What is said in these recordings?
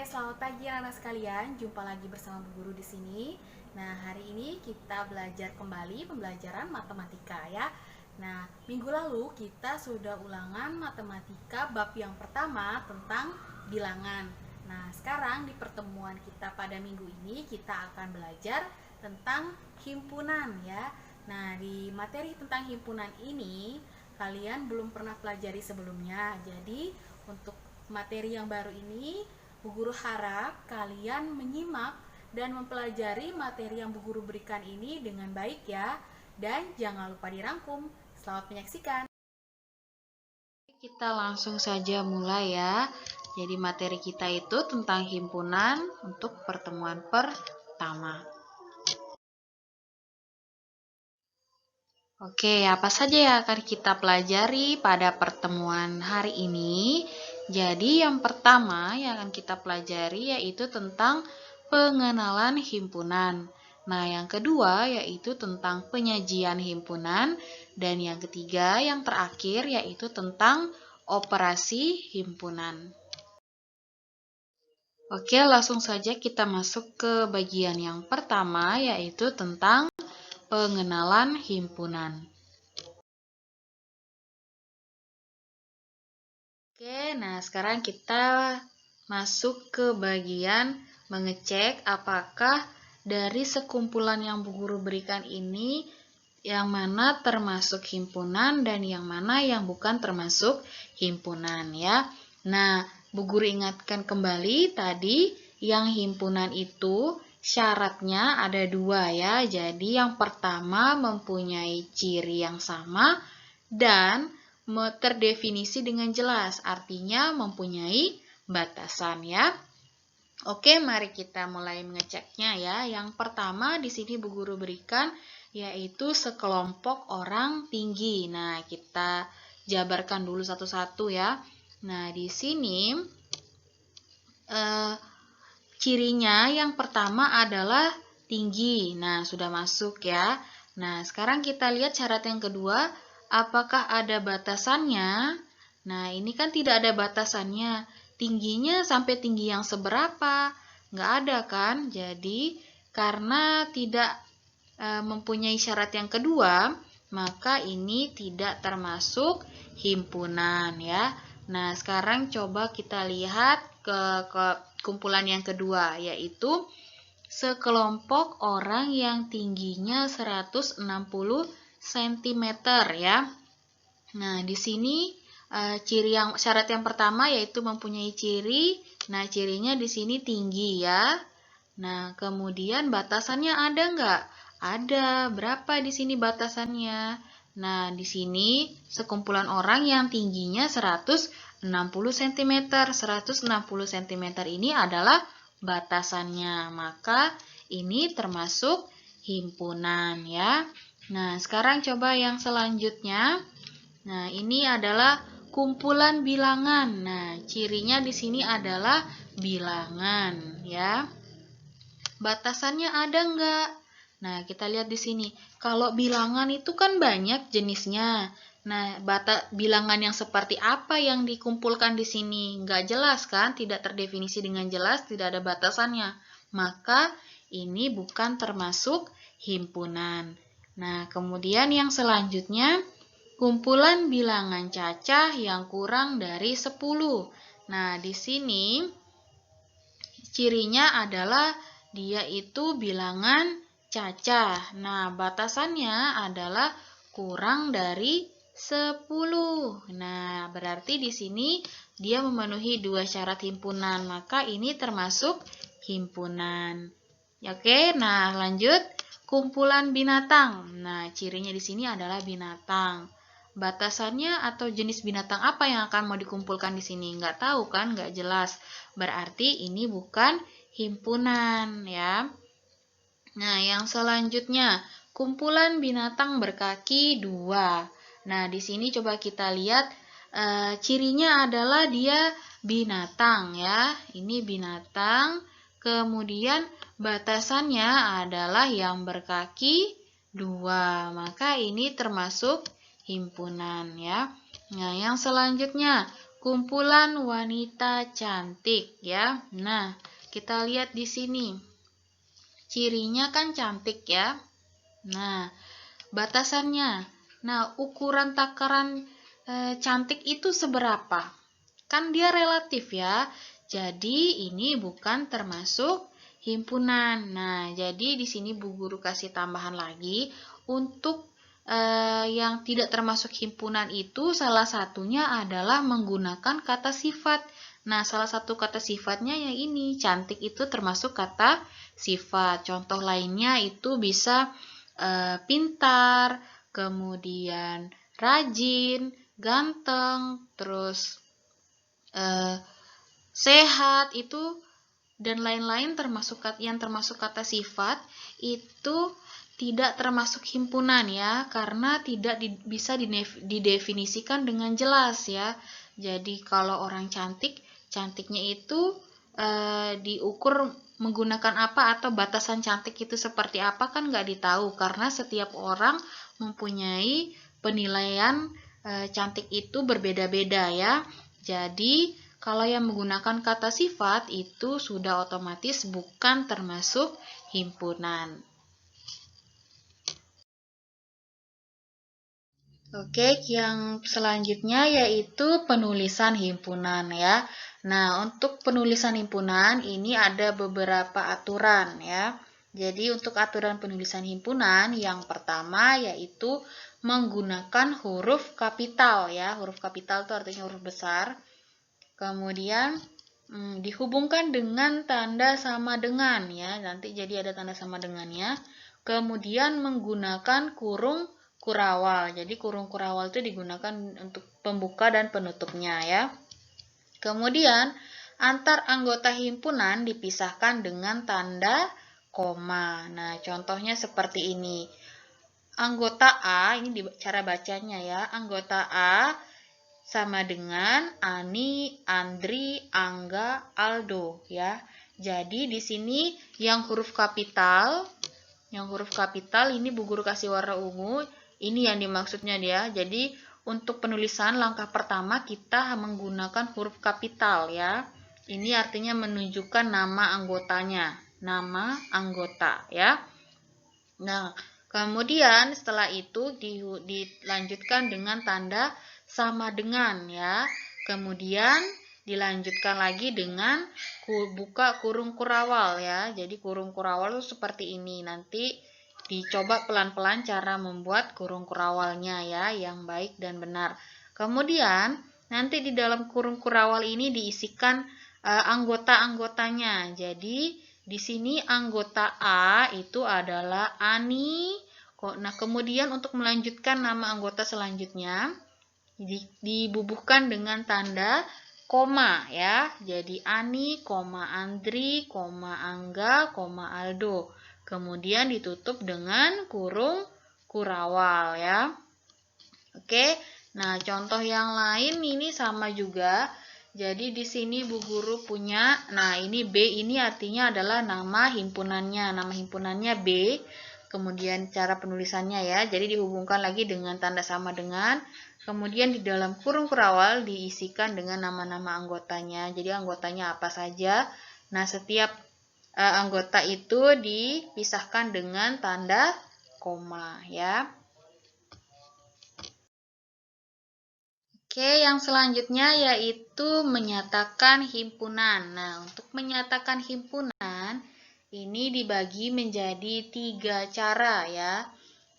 Selamat pagi anak-anak sekalian. Jumpa lagi bersama Bu Guru di sini. Nah, hari ini kita belajar kembali pembelajaran matematika ya. Nah, minggu lalu kita sudah ulangan matematika bab yang pertama tentang bilangan. Nah, sekarang di pertemuan kita pada minggu ini kita akan belajar tentang himpunan ya. Nah, di materi tentang himpunan ini kalian belum pernah pelajari sebelumnya. Jadi, untuk materi yang baru ini Bu Guru harap kalian menyimak dan mempelajari materi yang Bu Guru berikan ini dengan baik ya. Dan jangan lupa dirangkum. Selamat menyaksikan. Kita langsung saja mulai ya. Jadi materi kita itu tentang himpunan untuk pertemuan pertama. Oke, apa saja yang akan kita pelajari pada pertemuan hari ini? Jadi yang pertama yang akan kita pelajari yaitu tentang pengenalan himpunan. Nah, yang kedua yaitu tentang penyajian himpunan. Dan yang ketiga, yang terakhir yaitu tentang operasi himpunan. Oke, langsung saja kita masuk ke bagian yang pertama yaitu tentang pengenalan himpunan. Oke, nah sekarang kita masuk ke bagian mengecek apakah dari sekumpulan yang Bu Guru berikan ini yang mana termasuk himpunan dan yang mana yang bukan termasuk himpunan ya. Nah, Bu Guru ingatkan kembali tadi yang himpunan itu syaratnya ada dua ya. Jadi yang pertama mempunyai ciri yang sama dan terdefinisi dengan jelas, artinya mempunyai batasan ya. Oke, mari kita mulai mengeceknya ya. Yang pertama di sini Bu Guru berikan yaitu sekelompok orang tinggi. Nah, kita jabarkan dulu satu-satu ya. Nah, di sini cirinya yang pertama adalah tinggi. Nah, sudah masuk ya. Nah, sekarang kita lihat syarat yang kedua, apakah ada batasannya? Nah, ini kan tidak ada batasannya. Tingginya sampai tinggi yang seberapa? Nggak ada kan? Jadi, karena tidak mempunyai syarat yang kedua, maka ini tidak termasuk himpunan ya. Nah, sekarang coba kita lihat ke kumpulan yang kedua, yaitu sekelompok orang yang tingginya 160 cm ya. Nah, di sini syarat yang pertama yaitu mempunyai ciri. Nah, cirinya di sini tinggi ya. Nah, kemudian batasannya ada nggak? Ada. Berapa di sini batasannya? Nah, di sini sekumpulan orang yang tingginya 160 cm. 160 cm ini adalah batasannya. Maka ini termasuk himpunan ya. Nah, sekarang coba yang selanjutnya. Nah, ini adalah kumpulan bilangan. Nah, cirinya di sini adalah bilangan ya. Batasannya ada nggak? Nah, kita lihat di sini. Kalau bilangan itu kan banyak jenisnya. Nah, bilangan yang seperti apa yang dikumpulkan di sini? Nggak jelas kan? Tidak terdefinisi dengan jelas, tidak ada batasannya. Maka ini bukan termasuk himpunan. Nah, kemudian yang selanjutnya, kumpulan bilangan cacah yang kurang dari 10. Nah, di sini cirinya adalah dia itu bilangan cacah. Nah, batasannya adalah kurang dari 10. Nah, berarti di sini dia memenuhi dua syarat himpunan, maka ini termasuk himpunan. Oke, nah lanjut kumpulan binatang. Nah, cirinya di sini adalah binatang. Batasannya atau jenis binatang apa yang akan mau dikumpulkan di sini? Nggak tahu kan, nggak jelas. Berarti ini bukan himpunan ya. Nah, yang selanjutnya kumpulan binatang berkaki 2. Nah, di sini coba kita lihat cirinya adalah dia binatang ya. Ini binatang. Kemudian batasannya adalah yang berkaki 2. Maka ini termasuk himpunan ya. Nah, yang selanjutnya kumpulan wanita cantik ya. Nah, kita lihat di sini. Cirinya kan cantik ya. Nah, batasannya. Nah, ukuran takaran cantik itu seberapa? Kan dia relatif ya. Jadi ini bukan termasuk himpunan. Nah, jadi di sini Bu Guru kasih tambahan lagi untuk yang tidak termasuk himpunan itu salah satunya adalah menggunakan kata sifat. Nah, salah satu kata sifatnya yang ini, cantik itu termasuk kata sifat. Contoh lainnya itu bisa pintar, kemudian rajin, ganteng, terus sehat itu dan lain-lain yang termasuk kata sifat itu tidak termasuk himpunan ya, karena tidak bisa didefinisikan dengan jelas ya. Jadi kalau orang cantik, cantiknya itu diukur menggunakan apa atau batasan cantik itu seperti apa kan nggak ditahu, karena setiap orang mempunyai penilaian cantik itu berbeda-beda ya. Jadi kalau yang menggunakan kata sifat itu sudah otomatis bukan termasuk himpunan. Oke, yang selanjutnya yaitu penulisan himpunan ya. Nah, untuk penulisan himpunan ini ada beberapa aturan ya. Jadi untuk aturan penulisan himpunan yang pertama yaitu menggunakan huruf kapital ya. Huruf kapital itu artinya huruf besar. Kemudian dihubungkan dengan tanda sama dengan ya. Nanti jadi ada tanda sama dengannya. Kemudian menggunakan kurung kurawal. Jadi kurung kurawal itu digunakan untuk pembuka dan penutupnya ya. Kemudian antar anggota himpunan dipisahkan dengan tanda koma. Nah, contohnya seperti ini. Anggota A, ini cara bacanya ya. Anggota A sama dengan Ani, Andri, Angga, Aldo ya. Jadi di sini yang huruf kapital ini Bu Guru kasih warna ungu. Ini yang dimaksudnya dia. Jadi untuk penulisan langkah pertama kita menggunakan huruf kapital ya. Ini artinya menunjukkan nama anggotanya, nama anggota ya. Nah, kemudian setelah itu dilanjutkan dengan tanda sama dengan ya. Kemudian dilanjutkan lagi dengan buka kurung kurawal ya. Jadi kurung kurawal itu seperti ini. Nanti dicoba pelan-pelan cara membuat kurung kurawalnya ya, yang baik dan benar. Kemudian nanti di dalam kurung kurawal ini diisikan anggota-anggotanya. Jadi di sini anggota A itu adalah Ani. Nah, kemudian untuk melanjutkan nama anggota selanjutnya dibubuhkan dengan tanda koma ya. Jadi Ani, Andri, Angga, Aldo. Kemudian ditutup dengan kurung kurawal ya. Oke. Nah, contoh yang lain ini sama juga. Jadi di sini Bu Guru punya, nah ini B ini artinya adalah nama himpunannya. Nama himpunannya B. Kemudian cara penulisannya ya. Jadi dihubungkan lagi dengan tanda sama dengan. Kemudian di dalam kurung kurawal diisikan dengan nama-nama anggotanya. Jadi anggotanya apa saja. Nah, setiap anggota itu dipisahkan dengan tanda koma ya. Oke, yang selanjutnya yaitu menyatakan himpunan. Nah, untuk menyatakan himpunan ini dibagi menjadi 3 cara ya.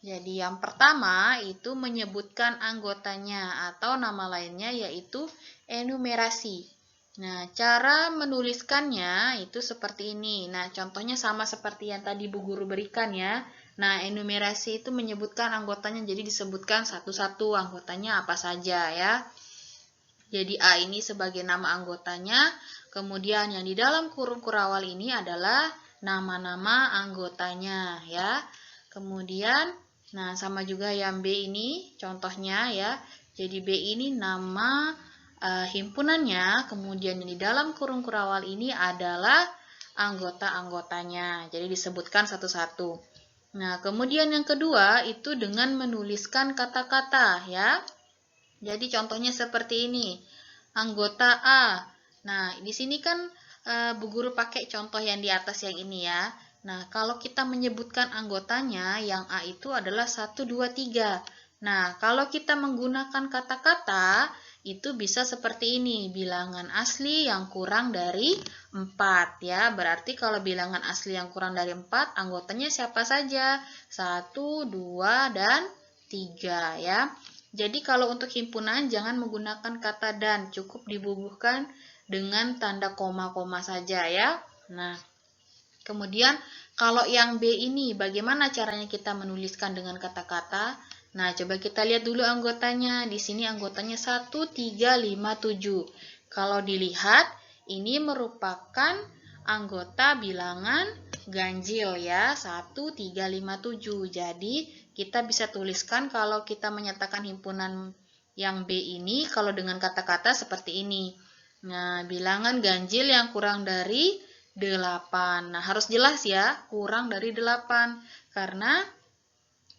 Jadi yang pertama itu menyebutkan anggotanya atau nama lainnya yaitu enumerasi. Nah, cara menuliskannya itu seperti ini. Nah, contohnya sama seperti yang tadi Bu Guru berikan ya. Nah, enumerasi itu menyebutkan anggotanya, jadi disebutkan satu-satu anggotanya apa saja ya. Jadi A ini sebagai nama anggotanya, kemudian yang di dalam kurung kurawal ini adalah nama-nama anggotanya ya. Kemudian, nah sama juga yang B ini contohnya ya. Jadi B ini nama himpunannya, kemudian yang di dalam kurung kurawal ini adalah anggota-anggotanya. Jadi disebutkan satu-satu. Nah, kemudian yang kedua itu dengan menuliskan kata-kata ya. Jadi contohnya seperti ini. anggota A. Nah, di sini kan Bu Guru pakai contoh yang di atas yang ini ya. Nah, kalau kita menyebutkan anggotanya, yang A itu adalah 1, 2, 3. Nah, kalau kita menggunakan kata-kata, itu bisa seperti ini, bilangan asli yang kurang dari 4 ya. Berarti kalau bilangan asli yang kurang dari 4, anggotanya siapa saja? 1, 2, dan 3 ya. Jadi kalau untuk himpunan jangan menggunakan kata dan, cukup dibubuhkan dengan tanda koma-koma saja ya. Nah, kemudian kalau yang B ini bagaimana caranya kita menuliskan dengan kata-kata? Nah, coba kita lihat dulu anggotanya. Di sini anggotanya 1, 3, 5, 7. Kalau dilihat, ini merupakan anggota bilangan ganjil ya, 1, 3, 5, 7. Jadi, kita bisa tuliskan kalau kita menyatakan himpunan yang B ini, kalau dengan kata-kata seperti ini. Nah, bilangan ganjil yang kurang dari 8. Nah, harus jelas ya, kurang dari 8. Karena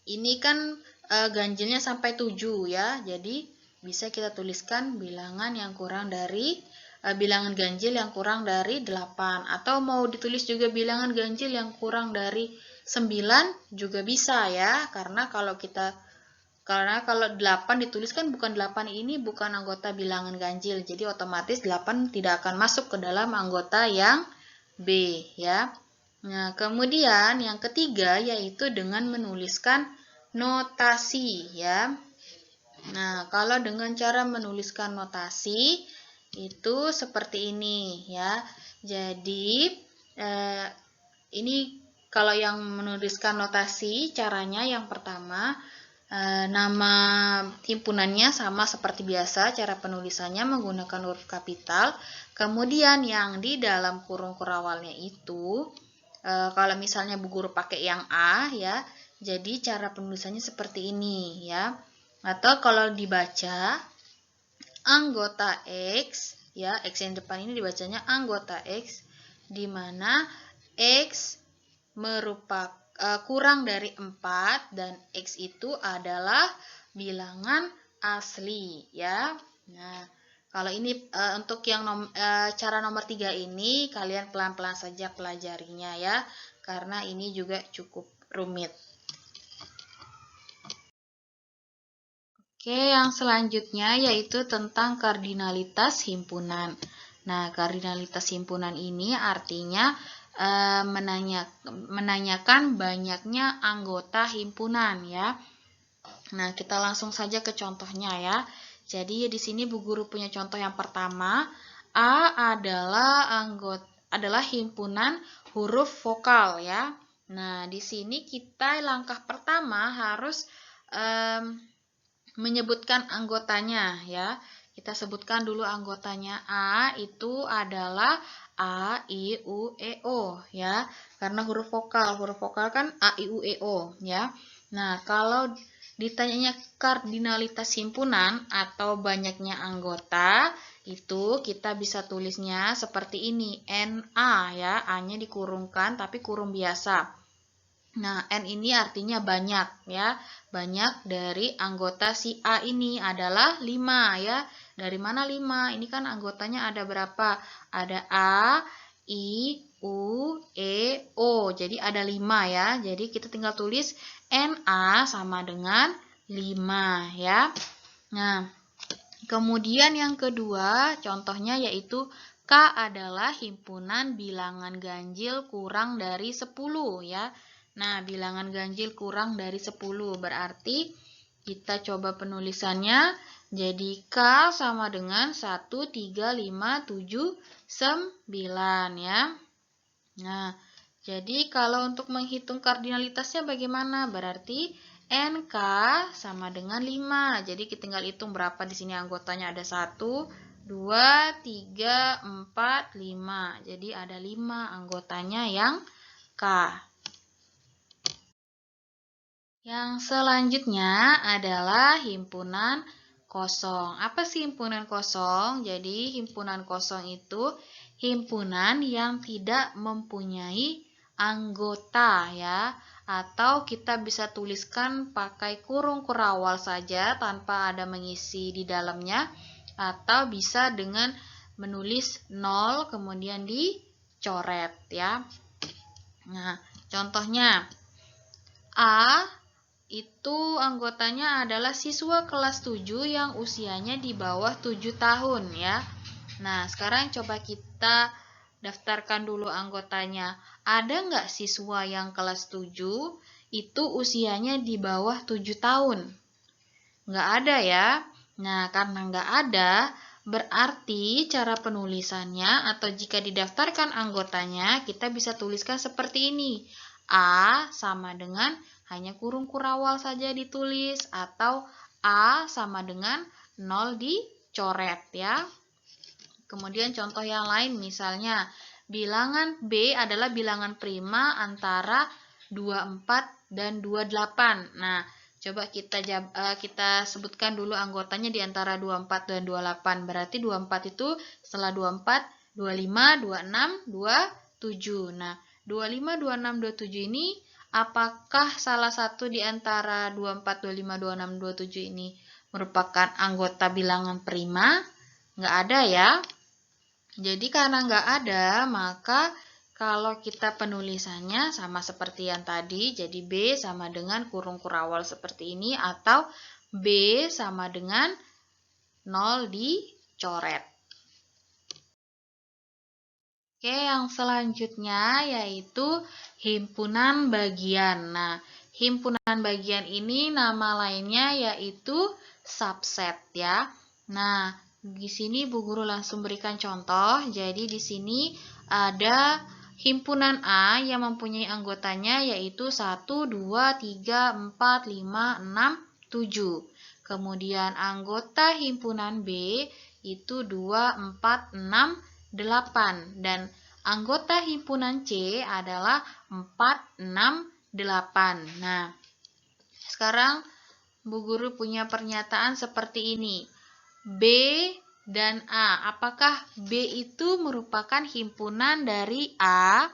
ini kan ganjilnya sampai 7 ya. Jadi bisa kita tuliskan bilangan yang kurang dari bilangan ganjil yang kurang dari 8. Atau mau ditulis juga bilangan ganjil yang kurang dari 9 juga bisa ya. Karena kalau 8 dituliskan bukan 8 ini bukan anggota bilangan ganjil. Jadi otomatis 8 tidak akan masuk ke dalam anggota yang B ya. Nah, kemudian yang ketiga yaitu dengan menuliskan notasi ya. Nah, kalau dengan cara menuliskan notasi itu seperti ini ya. Jadi ini kalau yang menuliskan notasi caranya yang pertama nama himpunannya sama seperti biasa, cara penulisannya menggunakan huruf kapital. Kemudian yang di dalam kurung kurawalnya itu kalau misalnya Bu Guru pakai yang A ya, jadi cara penulisannya seperti ini ya. Atau kalau dibaca anggota X ya, X yang depan ini dibacanya anggota X, di mana X merupakan kurang dari 4 dan X itu adalah bilangan asli ya. Nah, kalau ini untuk yang cara nomor 3 ini kalian pelan-pelan saja pelajarinya ya, karena ini juga cukup rumit. Oke, yang selanjutnya yaitu tentang kardinalitas himpunan. Nah, kardinalitas himpunan ini artinya menanyakan banyaknya anggota himpunan ya. Nah, kita langsung saja ke contohnya ya. Jadi di sini Bu Guru punya contoh yang pertama, A adalah himpunan huruf vokal ya. Nah, di sini kita langkah pertama harus menyebutkan anggotanya ya. Kita sebutkan dulu anggotanya. A itu adalah A, I, U, E, O ya. Karena huruf vokal. Huruf vokal kan A, I, U, E, O ya. Nah, kalau ditanyanya kardinalitas himpunan atau banyaknya anggota, itu kita bisa tulisnya seperti ini. NA ya. A-nya dikurungkan tapi kurung biasa. Nah, N ini artinya banyak ya. Banyak dari anggota si A ini adalah 5 ya. Dari mana 5? Ini kan anggotanya ada berapa? Ada A, I, U, E, O. Jadi ada 5 ya. Jadi kita tinggal tulis NA sama dengan 5 ya. Nah, kemudian yang kedua contohnya yaitu K adalah himpunan bilangan ganjil kurang dari 10 ya. Nah, bilangan ganjil kurang dari 10 berarti kita coba penulisannya jadi K sama dengan 1, 3, 5, 7, 9 ya. Nah, jadi kalau untuk menghitung kardinalitasnya bagaimana? Berarti NK sama dengan 5. Jadi kita tinggal hitung berapa di sini anggotanya ada 1, 2, 3, 4, 5. Jadi ada 5 anggotanya yang K. Yang selanjutnya adalah himpunan kosong. Apa sih himpunan kosong? Jadi himpunan kosong itu himpunan yang tidak mempunyai anggota ya. Atau kita bisa tuliskan pakai kurung kurawal saja tanpa ada mengisi di dalamnya. atau bisa dengan menulis 0 kemudian dicoret ya. Nah, contohnya A itu anggotanya adalah siswa kelas 7 yang usianya di bawah 7 tahun ya. Nah, sekarang coba kita daftarkan dulu anggotanya. Ada nggak siswa yang kelas 7 itu usianya di bawah 7 tahun? Nggak ada ya. Nah, karena nggak ada, berarti cara penulisannya atau jika didaftarkan anggotanya, kita bisa tuliskan seperti ini. A sama dengan hanya kurung kurawal saja ditulis atau A sama dengan 0 dicoret ya. Kemudian contoh yang lain misalnya bilangan B adalah bilangan prima antara 24 dan 28. Nah, coba kita sebutkan dulu anggotanya di antara 24 dan 28. Berarti 24 itu setelah 24, 25, 26, 27. Nah, 25, 26, 27 ini apakah salah satu di antara 24, 25, 26, 27 ini merupakan anggota bilangan prima? Nggak ada ya. Jadi karena nggak ada, maka kalau kita penulisannya sama seperti yang tadi, jadi B sama dengan kurung kurawal seperti ini, atau B sama dengan 0 dicoret. Oke, yang selanjutnya yaitu himpunan bagian. Nah, himpunan bagian ini nama lainnya yaitu subset ya. Nah, di sini Bu Guru langsung berikan contoh. Jadi di sini ada himpunan A yang mempunyai anggotanya yaitu 1, 2, 3, 4, 5, 6, 7. Kemudian anggota himpunan B itu 2, 4, 6, 8. Dan anggota himpunan C adalah 4, 6, 8. Nah, sekarang Bu Guru punya pernyataan seperti ini. B dan A. Apakah B itu merupakan himpunan dari A?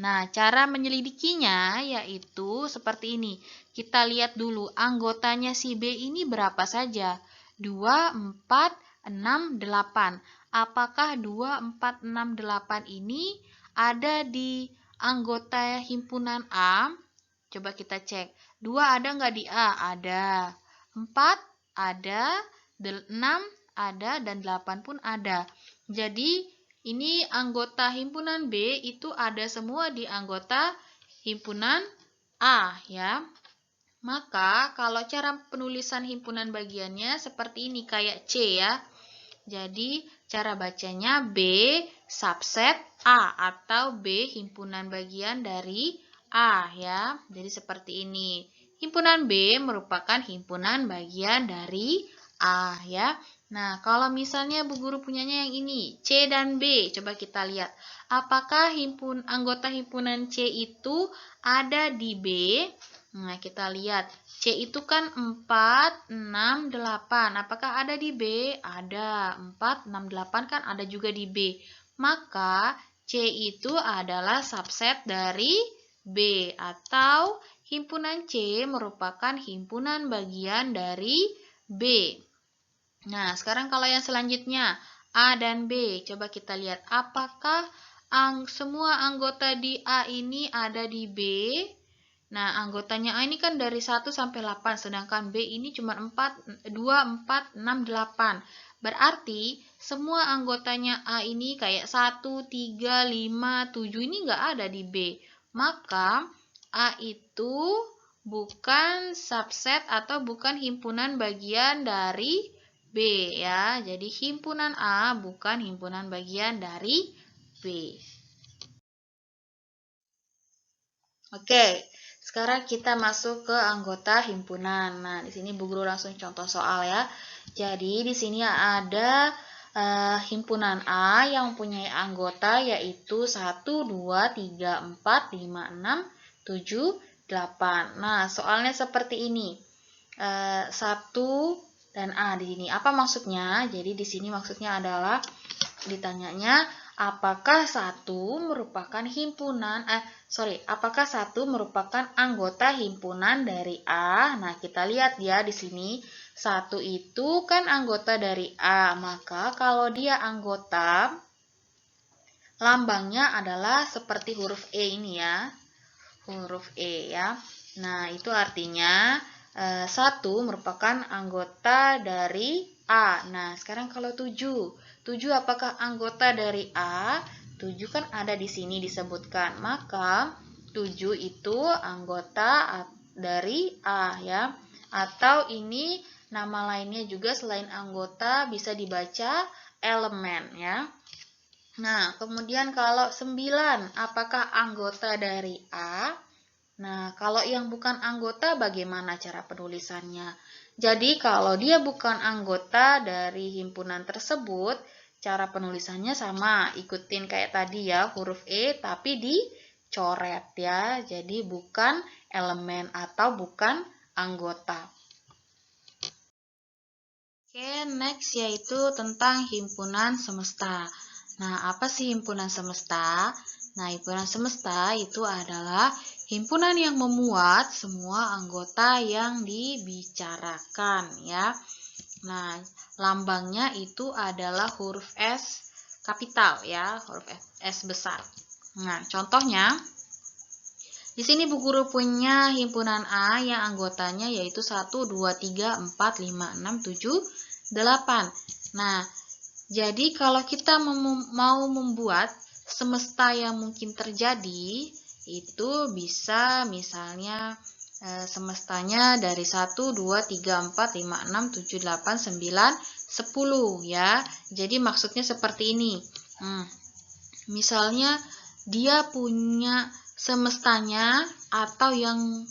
Nah, cara menyelidikinya yaitu seperti ini. Kita lihat dulu anggotanya si B ini berapa saja? 2, 4, 6, 8. Apakah 2, 4, 6, 8 ini ada di anggota himpunan A? Coba kita cek. 2 ada nggak di A? Ada. 4 ada. 6 ada dan 8 pun ada. Jadi ini anggota himpunan B itu ada semua di anggota himpunan A ya. Maka kalau cara penulisan himpunan bagiannya seperti ini kayak C ya. Jadi cara bacanya B subset A atau B himpunan bagian dari A ya. Jadi seperti ini. Himpunan B merupakan himpunan bagian dari A ya. Nah, kalau misalnya Bu Guru punyanya yang ini, C dan B, coba kita lihat. Apakah anggota himpunan C itu ada di B? Nah, kita lihat. C itu kan 4, 6, 8. Apakah ada di B? Ada. 4, 6, 8 kan ada juga di B. Maka C itu adalah subset dari B atau himpunan C merupakan himpunan bagian dari B. Nah, sekarang kalau yang selanjutnya A dan B, coba kita lihat apakah semua anggota di A ini ada di B. Nah, anggotanya A ini kan dari 1 sampai 8, sedangkan B ini cuma 2, 4, 6, 8. Berarti semua anggotanya A ini kayak 1, 3, 5, 7 ini nggak ada di B. Maka A itu bukan subset atau bukan himpunan bagian dari B ya. Jadi himpunan A bukan himpunan bagian dari B. Oke, sekarang kita masuk ke anggota himpunan. Nah, di sini Bu Guru langsung contoh soal ya. Jadi di sini ada himpunan A yang mempunyai anggota yaitu 1, 2, 3, 4, 5, 6, 7, 8. Nah, soalnya seperti ini. 1 dan A di sini. Apa maksudnya? Jadi di sini maksudnya adalah ditanyanya apakah satu merupakan anggota himpunan dari A? Nah, kita lihat ya di sini. Satu itu kan anggota dari A, maka kalau dia anggota, lambangnya adalah seperti huruf E ini ya. Huruf E ya. Nah, itu artinya satu merupakan anggota dari A. Nah, sekarang kalau 7. 7 apakah anggota dari A? 7 kan ada di sini disebutkan. Maka 7 itu anggota dari A ya. Atau ini nama lainnya juga selain anggota bisa dibaca elemen ya. Nah, kemudian kalau 9 apakah anggota dari A? Nah, kalau yang bukan anggota bagaimana cara penulisannya? Jadi, kalau dia bukan anggota dari himpunan tersebut, cara penulisannya sama, ikutin kayak tadi ya, huruf E tapi dicoret ya. Jadi, bukan elemen atau bukan anggota. Oke, next yaitu tentang himpunan semesta. Nah, apa sih himpunan semesta? Nah, himpunan semesta itu adalah himpunan yang memuat semua anggota yang dibicarakan ya. Nah, lambangnya itu adalah huruf S kapital ya, huruf S besar. Nah, contohnya di sini Bu Guru punya himpunan A yang anggotanya yaitu 1 2 3 4 5 6 7 8. Nah, jadi kalau kita mau membuat semesta yang mungkin terjadi, itu bisa misalnya semestanya dari 1, 2, 3, 4, 5, 6, 7, 8, 9, 10 ya. Jadi maksudnya seperti ini. Misalnya dia punya semestanya atau yang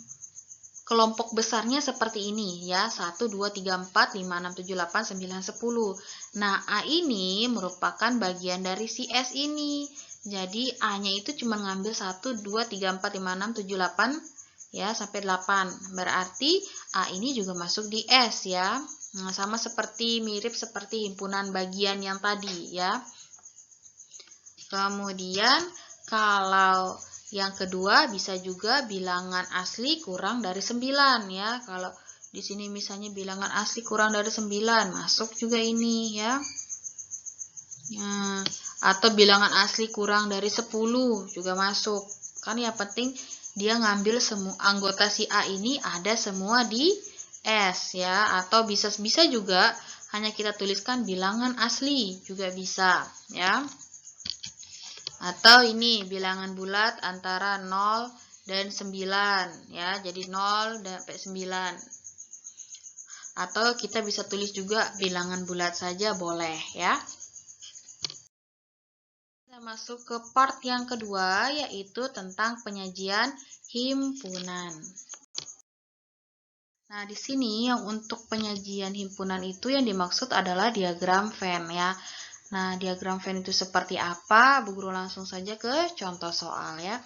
kelompok besarnya seperti ini ya, 1, 2, 3, 4, 5, 6, 7, 8, 9, 10. Nah, A ini merupakan bagian dari si S ini. Jadi, A-nya itu cuma ngambil 1, 2, 3, 4, 5, 6, 7, 8 ya, sampai 8. Berarti A ini juga masuk di S ya. Nah, sama mirip seperti himpunan bagian yang tadi ya. Kemudian, kalau yang kedua bisa juga bilangan asli kurang dari 9 ya. Kalau di sini misalnya bilangan asli kurang dari 9, masuk juga ini ya. Atau bilangan asli kurang dari 10 juga masuk. Kan yang penting dia ngambil semua anggota si A ini ada semua di S ya. Atau bisa juga hanya kita tuliskan bilangan asli juga bisa ya. Atau ini bilangan bulat antara 0 dan 9 ya. Jadi 0 sampai 9. Atau kita bisa tulis juga bilangan bulat saja boleh ya. Kita masuk ke part yang kedua yaitu tentang penyajian himpunan. Nah, di sini yang untuk penyajian himpunan itu yang dimaksud adalah diagram Venn ya. Nah, diagram Venn itu seperti apa? Bu Guru langsung saja ke contoh soal ya.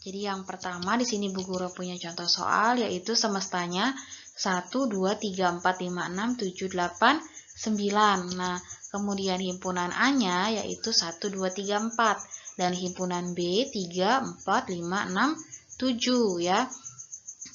Jadi yang pertama di sini Bu Guru punya contoh soal yaitu semestanya 1, 2, 3, 4, 5, 6, 7, 8, 9. Nah, kemudian himpunan A-nya yaitu 1, 2, 3, 4. Dan himpunan B 3, 4, 5, 6, 7 ya.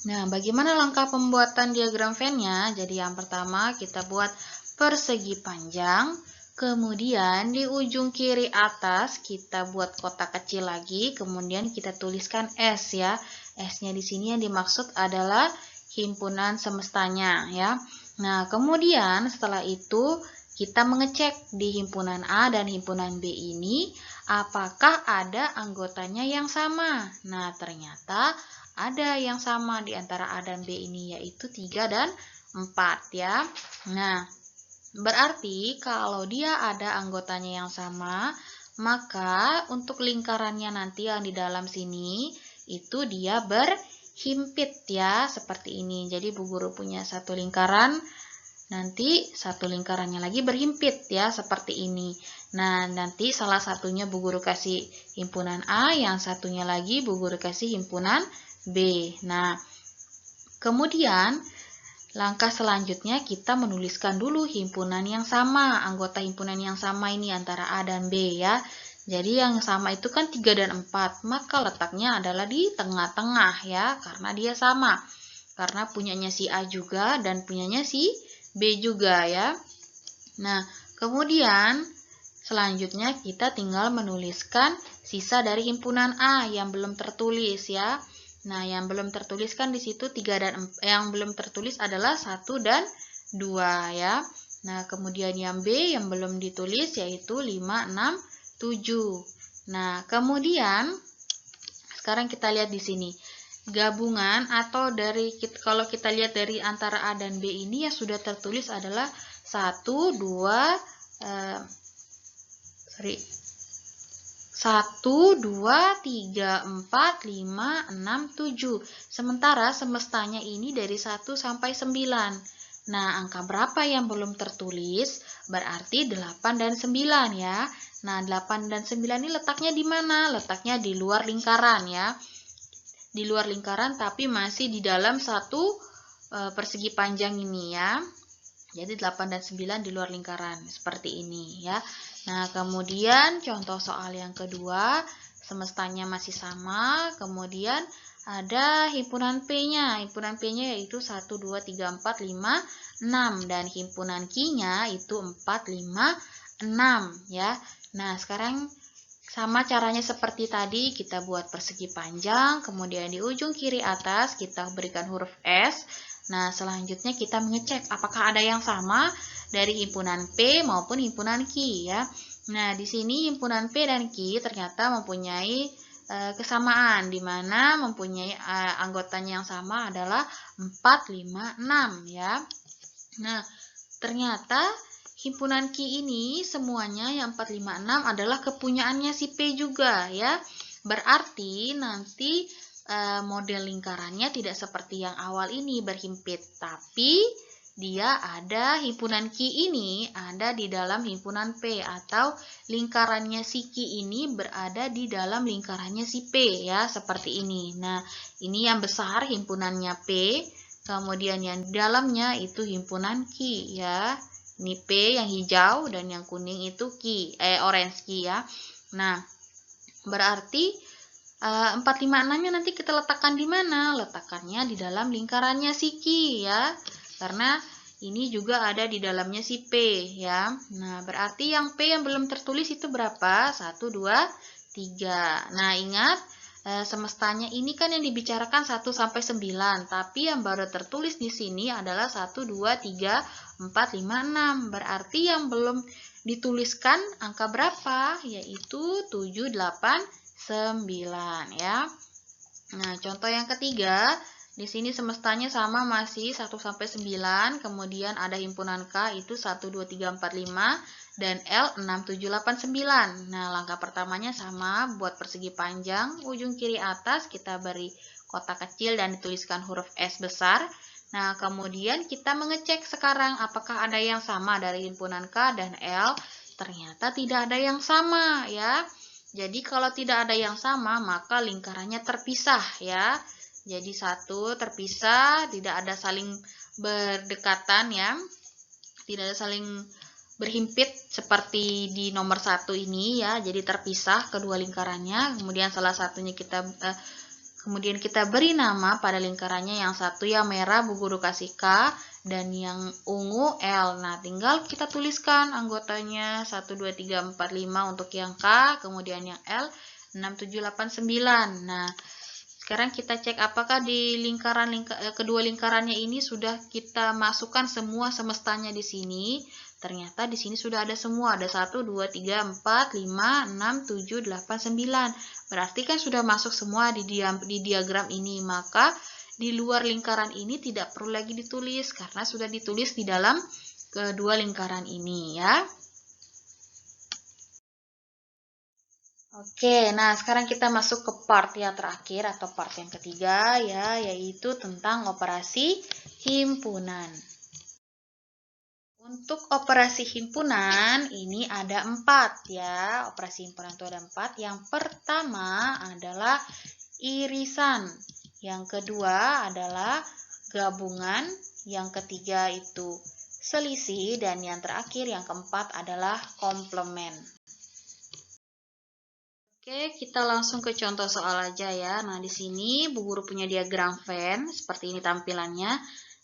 Nah, bagaimana langkah pembuatan diagram Venn-nya? Jadi yang pertama kita buat persegi panjang. Kemudian di ujung kiri atas kita buat kotak kecil lagi, kemudian kita tuliskan S ya. S-nya di sini yang dimaksud adalah himpunan semestanya ya. Nah, kemudian setelah itu kita mengecek di himpunan A dan himpunan B ini apakah ada anggotanya yang sama. Nah, ternyata ada yang sama di antara A dan B ini yaitu 3 dan 4 ya. Nah, berarti kalau dia ada anggotanya yang sama, maka untuk lingkarannya nanti yang di dalam sini itu dia berhimpit ya, seperti ini. Jadi Bu Guru punya satu lingkaran, nanti satu lingkarannya lagi berhimpit ya, seperti ini. Nah, nanti salah satunya Bu Guru kasih himpunan A, yang satunya lagi Bu Guru kasih himpunan B. Nah, kemudian langkah selanjutnya kita menuliskan dulu himpunan yang sama, anggota himpunan yang sama ini antara A dan B ya. Jadi yang sama itu kan 3 dan 4, maka letaknya adalah di tengah-tengah ya, karena dia sama. Karena punyanya si A juga dan punyanya si B juga ya. Nah, kemudian selanjutnya kita tinggal menuliskan sisa dari himpunan A yang belum tertulis ya. Nah, yang belum tertulis kan di situ 3 dan 4, yang belum tertulis adalah 1 dan 2 ya. Nah, kemudian yang B yang belum ditulis yaitu 5, 6, 7. Nah, kemudian sekarang kita lihat di sini. Gabungan atau kalau kita lihat dari antara A dan B ini yang sudah tertulis adalah 1, 2, 3, 4, 5, 6, 7. Sementara semestanya ini dari 1 sampai 9. Nah, angka berapa yang belum tertulis? Berarti 8 dan 9 ya. Nah, 8 dan 9 ini letaknya di mana? Letaknya di luar lingkaran ya. Di luar lingkaran tapi masih di dalam satu persegi panjang ini ya. Jadi 8 dan 9 di luar lingkaran seperti ini ya. Nah, kemudian contoh soal yang kedua, semestanya masih sama, kemudian ada himpunan P-nya. Himpunan P-nya yaitu 1, 2, 3, 4, 5, 6 dan himpunan Q-nya itu 4, 5, 6 ya. Nah, sekarang sama caranya seperti tadi, kita buat persegi panjang, kemudian di ujung kiri atas kita berikan huruf S. Nah, selanjutnya kita mengecek apakah ada yang sama dari himpunan P maupun himpunan Q ya. Nah, di sini himpunan P dan Q ternyata mempunyai kesamaan, di mana mempunyai anggotanya yang sama adalah 4, 5, 6 ya. Nah, ternyata himpunan Q ini semuanya yang 4, 5, 6 adalah kepunyaannya si P juga ya. Berarti nanti model lingkarannya tidak seperti yang awal ini berhimpit, tapi dia ada himpunan Q ini ada di dalam himpunan P atau lingkarannya si Q ini berada di dalam lingkarannya si P ya, seperti ini. Nah, ini yang besar himpunannya P, kemudian yang di dalamnya itu himpunan Q ya. Ini P yang hijau dan yang kuning itu Q, orange Q ya. Nah, berarti 4, 5, 6-nya nanti kita letakkan di mana? Letakkannya di dalam lingkarannya si Q ya. Karena ini juga ada di dalamnya si P ya. Nah, berarti yang P yang belum tertulis itu berapa? 1, 2, 3. Nah, ingat semestanya ini kan yang dibicarakan 1 sampai 9, tapi yang baru tertulis di sini adalah 1, 2, 3, 4, 5, 6. Berarti yang belum dituliskan angka berapa? Yaitu 7, 8, 9 ya. Nah, contoh yang ketiga, di sini semestanya sama masih 1 sampai 9, kemudian ada himpunan K itu 1, 2, 3, 4, 5 dan L 6, 7, 8, 9. Nah, langkah pertamanya sama, buat persegi panjang, ujung kiri atas kita beri kotak kecil dan dituliskan huruf S besar. Nah, kemudian kita mengecek sekarang apakah ada yang sama dari himpunan K dan L. Ternyata tidak ada yang sama ya. Jadi kalau tidak ada yang sama, maka lingkarannya terpisah ya. Jadi satu terpisah, tidak ada saling berdekatan ya. Tidak ada saling berhimpit seperti di nomor 1 ini ya. Jadi terpisah kedua lingkarannya. Kemudian salah satunya kemudian kita beri nama pada lingkarannya, yang satu yang merah Bu Guru kasih K dan yang ungu L. Nah, tinggal kita tuliskan anggotanya 1, 2, 3, 4, 5 untuk yang K, kemudian yang L 6, 7, 8, 9. Nah, sekarang kita cek apakah di kedua lingkarannya ini sudah kita masukkan semua semestanya di sini. Ternyata di sini sudah ada semua, ada 1, 2, 3, 4, 5, 6, 7, 8, 9. Berarti kan sudah masuk semua di diagram ini, maka di luar lingkaran ini tidak perlu lagi ditulis karena sudah ditulis di dalam kedua lingkaran ini ya. Oke, nah sekarang kita masuk ke part yang terakhir atau part yang ketiga ya, yaitu tentang operasi himpunan. Untuk operasi himpunan ini ada 4 ya. Operasi himpunan itu ada 4. Yang pertama adalah irisan. Yang kedua adalah gabungan. Yang ketiga itu selisih. Dan yang terakhir, yang keempat adalah komplement. Oke, kita langsung ke contoh soal aja ya. Nah, di sini Bu Guru punya diagram Venn, seperti ini tampilannya.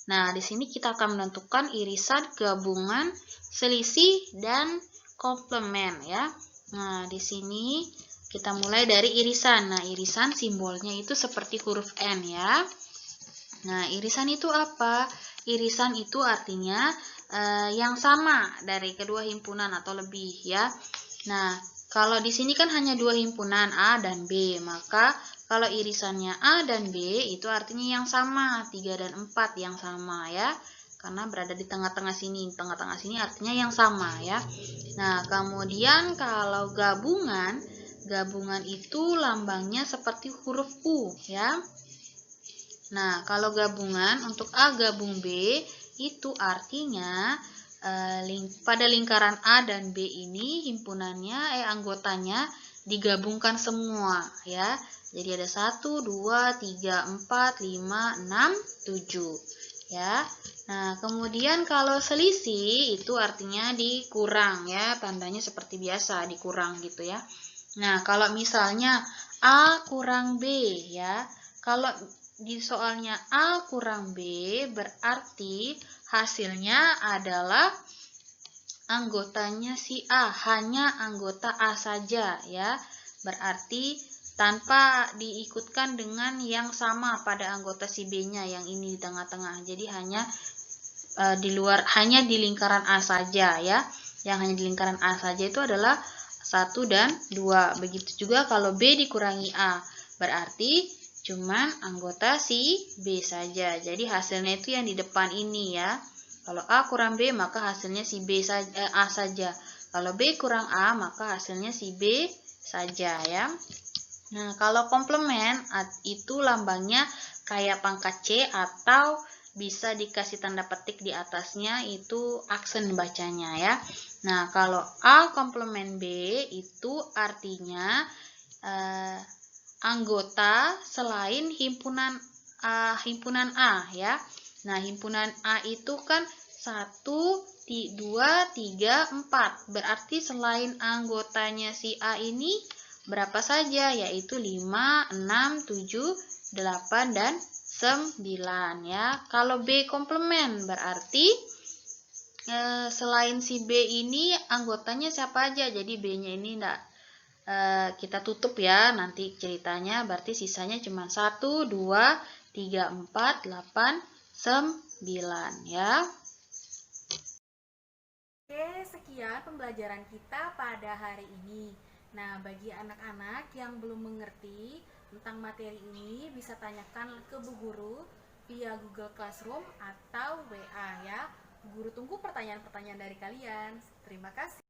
Nah, di sini kita akan menentukan irisan, gabungan, selisih, dan komplement ya. Nah, di sini kita mulai dari irisan. Nah, irisan simbolnya itu seperti huruf N ya. Nah, irisan itu apa? Irisan itu artinya yang sama dari kedua himpunan atau lebih ya. Nah, kalau di sini kan hanya dua himpunan A dan B, maka kalau irisannya A dan B itu artinya yang sama, 3 dan 4 yang sama ya. Karena berada di tengah-tengah sini. Tengah-tengah sini artinya yang sama ya. Nah, kemudian kalau gabungan, gabungan itu lambangnya seperti huruf U ya. Nah, kalau gabungan untuk A gabung B itu artinya pada lingkaran A dan B ini himpunannya anggotanya digabungkan semua ya. Jadi ada 1, 2, 3, 4, 5, 6, 7 ya. Nah, kemudian kalau selisih itu artinya dikurang ya, tandanya seperti biasa dikurang gitu ya. Nah, kalau misalnya A kurang B ya. Kalau di soalnya A kurang B berarti hasilnya adalah anggotanya si A, hanya anggota A saja ya. Berarti tanpa diikutkan dengan yang sama pada anggota si B-nya yang ini di tengah-tengah. Jadi hanya di luar, hanya di lingkaran A saja ya. Yang hanya di lingkaran A saja itu adalah 1 dan 2. Begitu juga kalau B dikurangi A, berarti cuman anggota si B saja. Jadi hasilnya itu yang di depan ini ya. Kalau A kurang B, maka hasilnya si B saja, A saja. Kalau B kurang A, maka hasilnya si B saja ya. Nah, kalau komplement itu lambangnya kayak pangkat C atau bisa dikasih tanda petik di atasnya, itu aksen bacanya ya. Nah, kalau A komplement B itu artinya anggota selain himpunan A ya. Nah, himpunan A itu kan 1, 2, 3, 4. Berarti selain anggotanya si A ini berapa saja? Yaitu 5, 6, 7, 8, dan 9 ya. Kalau B komplement berarti selain si B ini anggotanya siapa aja? Jadi B-nya ini enggak kita tutup ya nanti ceritanya, berarti sisanya cuma 1, 2, 3, 4, 8, 9 ya. Oke, sekian pembelajaran kita pada hari ini. Nah, bagi anak-anak yang belum mengerti tentang materi ini, bisa tanyakan ke Bu Guru via Google Classroom atau WA ya. Bu Guru tunggu pertanyaan-pertanyaan dari kalian. Terima kasih.